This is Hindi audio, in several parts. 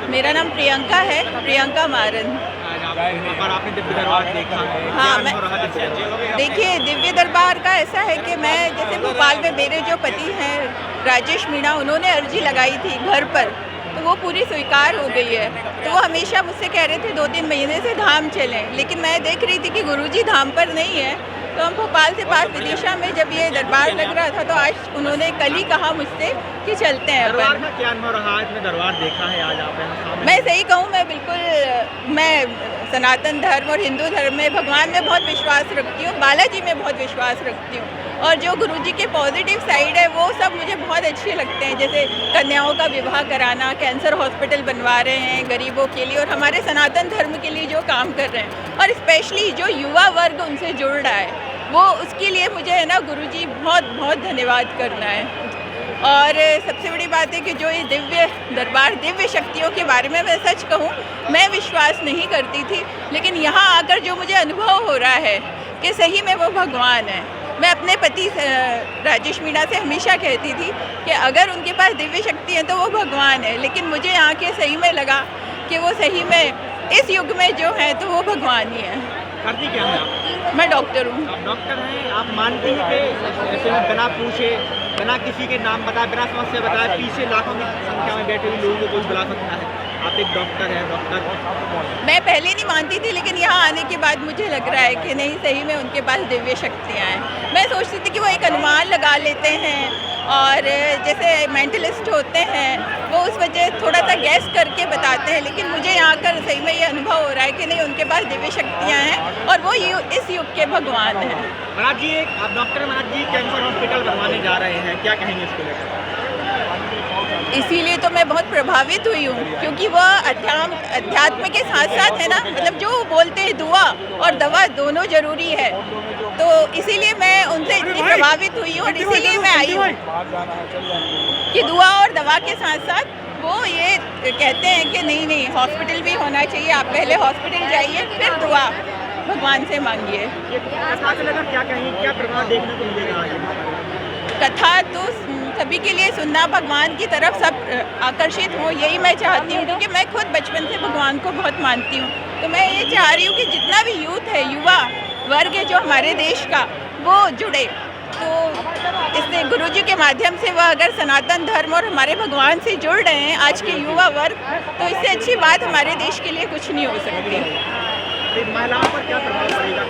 मेरा नाम प्रियंका है, प्रियंका मारन। आपने दिव्य दरबार देखा है? हाँ, देखिए दिव्य दरबार का ऐसा है कि मैं जैसे भोपाल में मेरे जो पति हैं राजेश मीणा, उन्होंने अर्जी लगाई थी घर पर, तो वो पूरी स्वीकार हो गई है। तो वो हमेशा मुझसे कह रहे थे 2-3 महीने से धाम चलें, लेकिन मैं देख रही थी कि गुरुजी धाम पर नहीं है। तो हम भोपाल से पास विदिशा में जब ये दरबार लग रहा था, तो आज उन्होंने कल ही कहा मुझसे कि चलते हैं दरबार अपन। का क्या अनुभव रहा? आज दरबार देखा है, आज आपने? मैं सही कहूँ, मैं सनातन धर्म और हिंदू धर्म में, भगवान में बहुत विश्वास रखती हूँ, बालाजी में बहुत विश्वास रखती हूँ, और जो गुरुजी के पॉजिटिव साइड है वो सब मुझे बहुत अच्छे लगते हैं। जैसे कन्याओं का विवाह कराना, कैंसर हॉस्पिटल बनवा रहे हैं गरीबों के लिए, और हमारे सनातन धर्म के लिए जो काम कर रहे हैं, और स्पेशली जो युवा वर्ग उनसे जुड़ रहा है, वो उसके लिए मुझे है ना गुरुजी बहुत बहुत धन्यवाद करना है। और सबसे बड़ी बात है कि जो ये दिव्य दरबार, दिव्य शक्तियों के बारे में मैं सच कहूँ, मैं विश्वास नहीं करती थी, लेकिन यहाँ आकर जो मुझे अनुभव हो रहा है कि सही में वो भगवान है। मैं अपने पति राजेश मीणा से हमेशा कहती थी कि अगर उनके पास दिव्य शक्ति है तो वो भगवान है, लेकिन मुझे यहाँ के सही में लगा कि वो सही में इस युग में जो है तो वो भगवान ही है। करती क्या है आप? मैं डॉक्टर हूँ। आप डॉक्टर हैं? आप मानती हैं कि ऐसे में बिना पूछे, बिना किसी के नाम बताए, बिना समस्या बताए पीछे लाखों की संख्या में बैठे हुए लोगों को कोई बुला सकता है? आप एक डॉक्टर हैं, डॉक्टर। मैं पहले नहीं मानती थी, लेकिन यहाँ आने के बाद मुझे लग रहा है कि नहीं, सही में उनके पास दिव्य शक्तियाँ हैं। मैं सोचती थी कि वो एक अनुमान लगा लेते हैं, और जैसे मेंटलिस्ट होते हैं वो उस वजह थोड़ा सा गैस करके बताते हैं, लेकिन मुझे यहाँ कर सही में ये अनुभव हो रहा है कि नहीं, उनके पास दिव्य शक्तियाँ हैं और वो इस युग के भगवान हैं। महाराज जी, आप डॉक्टर महाराज जी कैंसर हॉस्पिटल बनवाने जा रहे हैं, क्या कहेंगे इसको लेकर? इसीलिए तो मैं बहुत प्रभावित हुई हूँ, क्योंकि वह अध्यात्म के साथ साथ है ना, मतलब जो बोलते हैं दुआ और दवा दोनों जरूरी है, तो इसीलिए मैं उनसे इतनी प्रभावित हुई हूँ, और इसीलिए मैं आई हूँ कि दुआ और दवा के साथ साथ वो ये कहते हैं कि नहीं नहीं, हॉस्पिटल भी होना चाहिए, आप पहले हॉस्पिटल जाइए फिर दुआ भगवान से मांगिए। क्या कहेंगे, क्या प्रभाव देखने को मिलेगा आगे? कथा तो सभी के लिए सुनना, भगवान की तरफ सब आकर्षित हो, यही मैं चाहती हूँ, क्योंकि मैं खुद बचपन से भगवान को बहुत मानती हूँ। तो मैं ये चाह रही हूँ कि जितना भी यूथ है, युवा वर्ग है जो हमारे देश का, वो जुड़े। तो इससे गुरुजी के माध्यम से वह अगर सनातन धर्म और हमारे भगवान से जुड़ रहे हैं आज के युवा वर्ग, तो इससे अच्छी बात हमारे देश के लिए कुछ नहीं हो सकती। महिलाओं पर क्या प्रभाव पड़ेगा?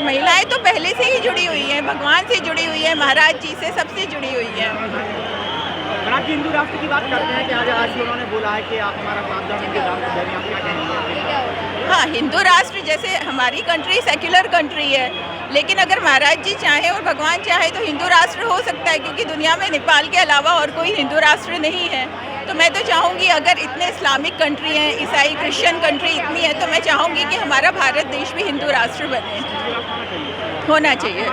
महिलाएं तो पहले से ही जुड़ी हुई हैं, भगवान से जुड़ी हुई है, महाराज जी से, सबसे जुड़ी हुई है। महाराज जी हिंदू राष्ट्र की बात करते हैं कि आज उन्होंने बोला है कि आप हमारा साथ देंगे, आप क्या कहेंगे? हाँ, हिंदू राष्ट्र जैसे हमारी कंट्री सेक्युलर कंट्री है, लेकिन अगर महाराज जी चाहें और भगवान चाहे तो हिंदू राष्ट्र हो सकता है, क्योंकि दुनिया में नेपाल के अलावा और कोई हिंदू राष्ट्र नहीं है। तो मैं तो चाहूँगी, अगर इतने इस्लामिक कंट्री हैं, ईसाई क्रिश्चियन कंट्री इतनी है, तो मैं चाहूँगी कि हमारा भारत देश भी हिंदू राष्ट्र बने, होना चाहिए।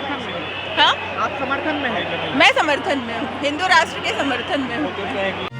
हाँ, आप समर्थन में हैं? मैं समर्थन में हूँ, हिंदू राष्ट्र के समर्थन में हूँ।